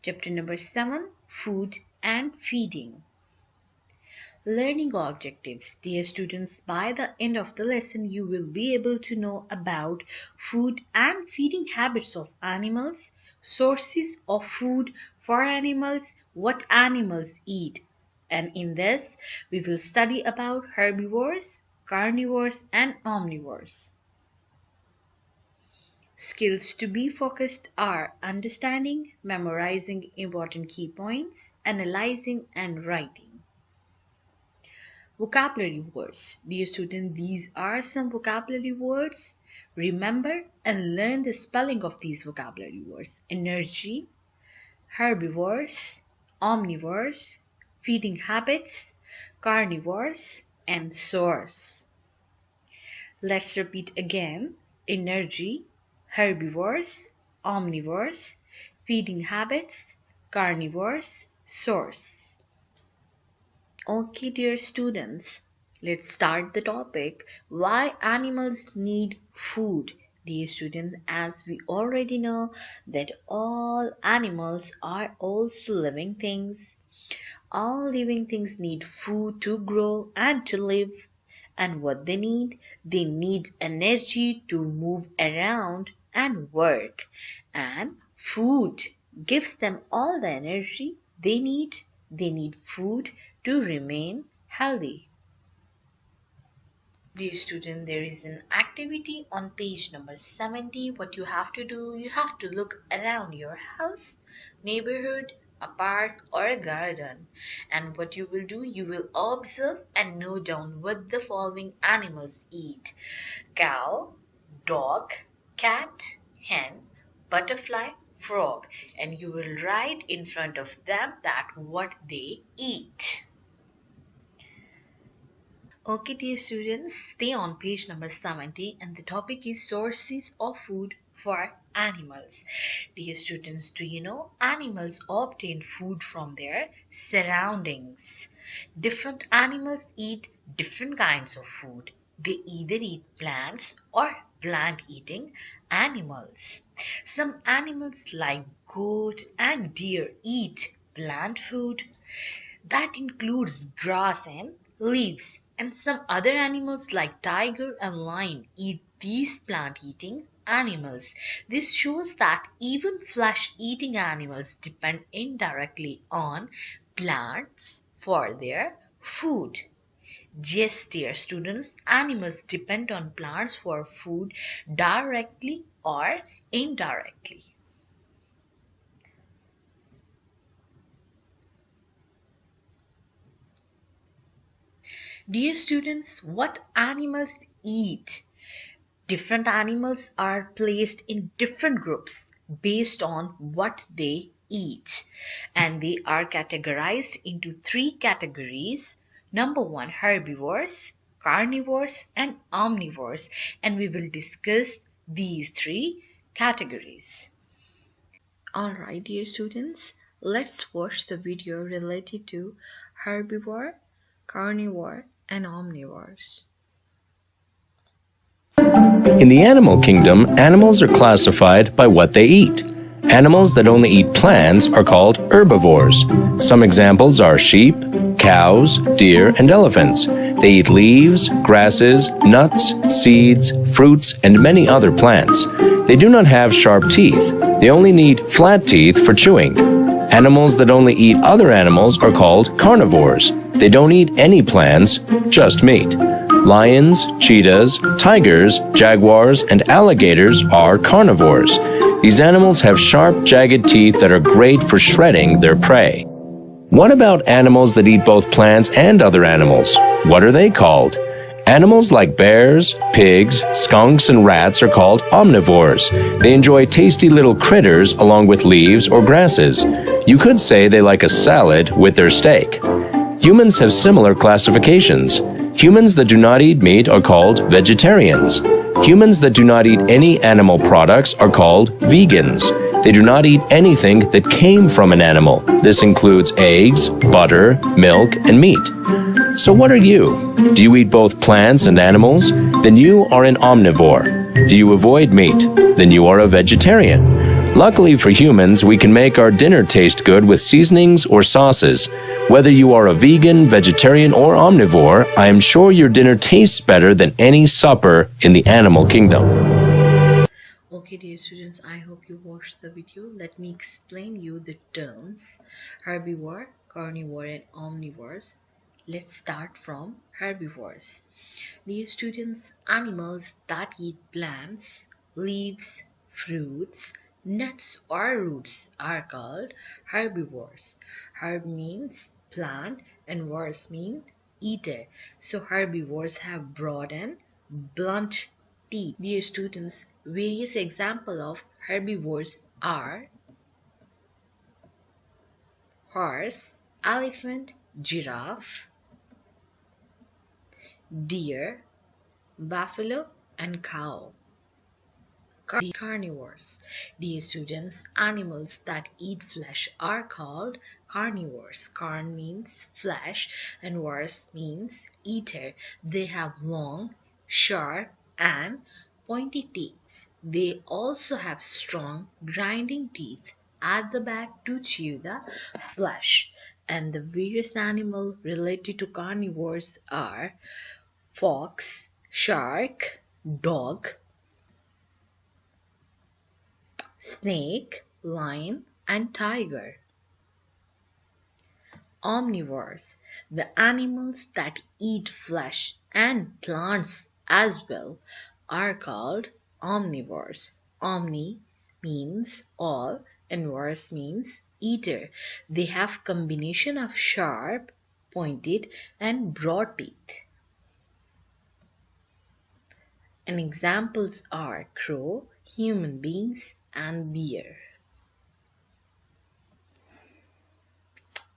Chapter number 7, Food and Feeding. Learning objectives. Dear students, by the end of the lesson, you will be able to know about food and feeding habits of animals, sources of food for animals, what animals eat. And in this, we will study about herbivores, carnivores, and omnivores. Skills to be focused are understanding, memorizing important key points, analyzing, and writing. Vocabulary words. Dear student, these are some vocabulary words. Remember and learn the spelling of these vocabulary words. Energy, herbivores, omnivores, feeding habits, carnivores, and source. Let's repeat again. Energy, herbivores, omnivores, feeding habits, carnivores, source. Okay, dear students, let's start the topic. Why animals need food? Dear students, as we already know that all animals are also living things. All living things need food to grow and to live. And what they need energy to move around and work. And food gives them all the energy they need. They need food to remain healthy. Dear student, there is an activity on page number 70. What you have to do, you have to look around your house, neighborhood, a park, or a garden. And what you will do, you will observe and note down what the following animals eat: cow, dog, cat, hen, butterfly, frog. And you will write in front of them that what they eat. Okay, dear students, stay on page number 70 and the topic is sources of food for animals. Dear students, do you know animals obtain food from their surroundings? Different animals eat different kinds of food. They either eat plants or plant-eating animals. Some animals like goat and deer eat plant food. That includes grass and leaves. And some other animals like tiger and lion eat these plant-eating animals. This shows that even flesh-eating animals depend indirectly on plants for their food. Yes, dear students, animals depend on plants for food directly or indirectly. Dear students, what animals eat? Different animals are placed in different groups based on what they eat. And they are categorized into 3 categories. Number 1, herbivores, carnivores, and omnivores. And we will discuss these 3 categories. Alright, dear students, let's watch the video related to herbivore, carnivore, and omnivores. In the animal kingdom, animals are classified by what they eat. Animals that only eat plants are called herbivores. Some examples are sheep, cows, deer, and elephants. They eat leaves, grasses, nuts, seeds, fruits, and many other plants. They do not have sharp teeth. They only need flat teeth for chewing. Animals that only eat other animals are called carnivores. They don't eat any plants, just meat. Lions, cheetahs, tigers, jaguars, and alligators are carnivores. These animals have sharp, jagged teeth that are great for shredding their prey. What about animals that eat both plants and other animals? What are they called? Animals like bears, pigs, skunks, and rats are called omnivores. They enjoy tasty little critters along with leaves or grasses. You could say they like a salad with their steak. Humans have similar classifications. Humans that do not eat meat are called vegetarians. Humans that do not eat any animal products are called vegans. They do not eat anything that came from an animal. This includes eggs, butter, milk, and meat. So what are you? Do you eat both plants and animals? Then you are an omnivore. Do you avoid meat? Then you are a vegetarian. Luckily for humans, we can make our dinner taste good with seasonings or sauces. Whether you are a vegan, vegetarian, or omnivore, I am sure your dinner tastes better than any supper in the animal kingdom. Okay, dear students, I hope you watched the video. Let me explain you the terms herbivore, carnivore, and omnivores. Let's start from herbivores. Dear students, animals that eat plants, leaves, fruits, nuts, or roots are called herbivores. Herb means plant and vores mean eater. So herbivores have broad and blunt teeth. Dear students, various examples of herbivores are horse, elephant, giraffe, deer, buffalo, and cow. Carnivores. Dear students, animals that eat flesh are called carnivores. Carn means flesh and vors means eater. They have long, sharp, and pointy teeth. They also have strong, grinding teeth at the back to chew the flesh. And the various animals related to carnivores are fox, shark, dog, snake, lion, and tiger. Omnivores, the animals that eat flesh and plants as well, are called omnivores. Omni means all and vorous means eater. They have combination of sharp, pointed, and broad teeth. And examples are crow, human beings, and deer.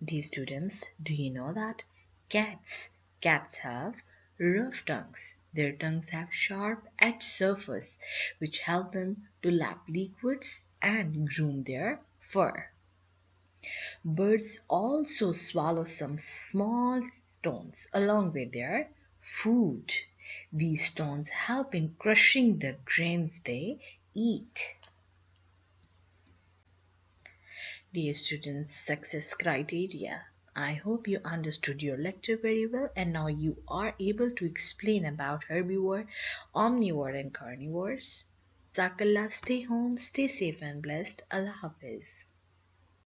Dear students, do you know that cats have rough tongues? Their tongues have sharp edged surface which help them to lap liquids and groom their fur. Birds also swallow some small stones along with their food. These stones help in crushing the grains they eat. Dear students, success criteria. I hope you understood your lecture very well and now you are able to explain about herbivore, omnivore and carnivores. Jazakallah, stay home, stay safe and blessed. Allah Hafiz.